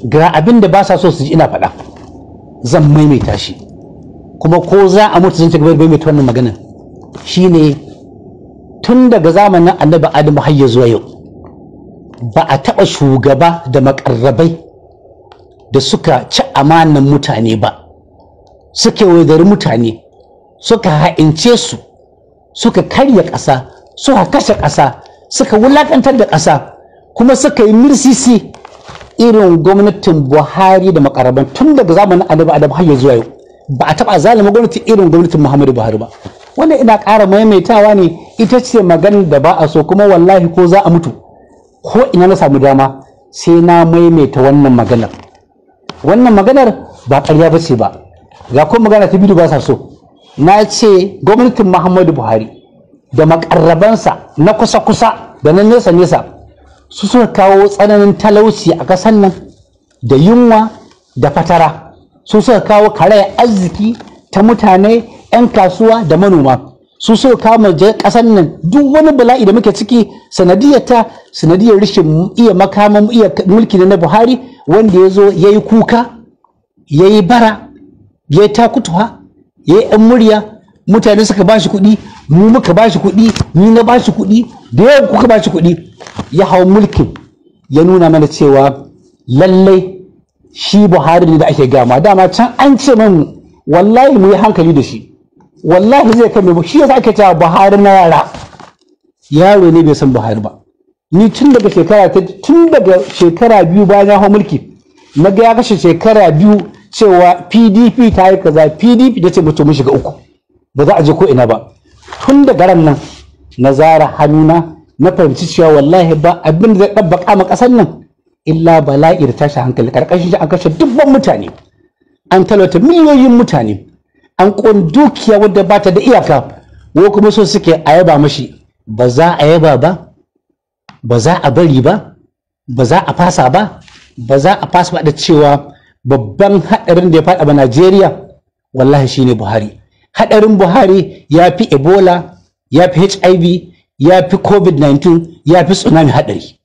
ga abin da ba sa so su ji ina faɗa zan maimaita shi kuma ko za a mutu zan ci gaba da maimaita wannan maganar shine tun daga zamanin annabi Adamu har zuwa yau ba a taɓa shugaba da makarrabai da suka ci amanan mutane ba suka yaudari mutane suka ha'ince su suka karya ƙasa suka kashe ƙasa suka wulakantar da ƙasa kuma suka yi mirsisi irin gwamnatin Buhari da makarraban tun daga zamanin annabi Adamu har zuwa yau ba a taɓa zalima gwamnati irin gwamnatin Muhammadu Buhari ba. Wannan ina ƙara maimaitawa ne, ita ce maganar da ba a so, kuma wallahi ko za a mutu ko ina na samu dama sai na maimaita wannan maganar. Wannan maganar ba ƙarya ba ce ba, ga kuma magana ta biyu ba sa so. Na ce gwamnatin Muhammadu Buhari da makarrabansa na kusa-kusa da na nesa-nesa su suka kawo tsananin talauci a ƙasar nan da yunwa da fatara, su suka kawo karayar arziki ta mutane 'yan kasuwa da manoma, su suka kawo ƙasar nan duk wani bala'i da muke ciki sanadiyar rashin iya makaman iya mulki na Buhari, wanda ya zo ya yi kuka ya yi bara ya yi takutuwa ya yi 'yan murya, mutane suka ba shi kuɗi, mu muka ba shi kuɗi, ni na ba shi kuɗi, da yawa kuka ba shi kuɗi, ya hau mulkin ya nuna mana cewa lallai shi Buhari ne da ake gama. Dama can an ce min wallahi mu yi hankali da shi, wallahi zai kame mu, shi yasa ake cewa Buhari na yaro ne bai san Buhari ba. Ni tun daga shekara biyu bayan ya hau mulki na ga ya kashe shekara biyu cewa PDP ta yi kaza, PDP ta ce mutum mun shiga uku ba za a je ko ina ba. Tun da garan nan na zara hannuna na fahimci cewa wallahi ba abin da zai ɗabbaka ma ƙasar nan illa bala'i da tashi hankali. Karkashin shi an kashe dubban mutane, an talauta miliyoyin mutane, an ƙon dukiya wadda ba ta da iyaka, ko kuma so suke a yaba mashi. Ba za a yaba ba, ba za a bari ba, ba za a fasa ba, ba za a fasa ba da cewa babban haɗarin da ya faɗa ba Najeriya wallahi shine Buhari. Haɗarin Buhari ya fi Ebola, ya fi HIV, ya fi COVID-19, ya fi tsunami haɗari.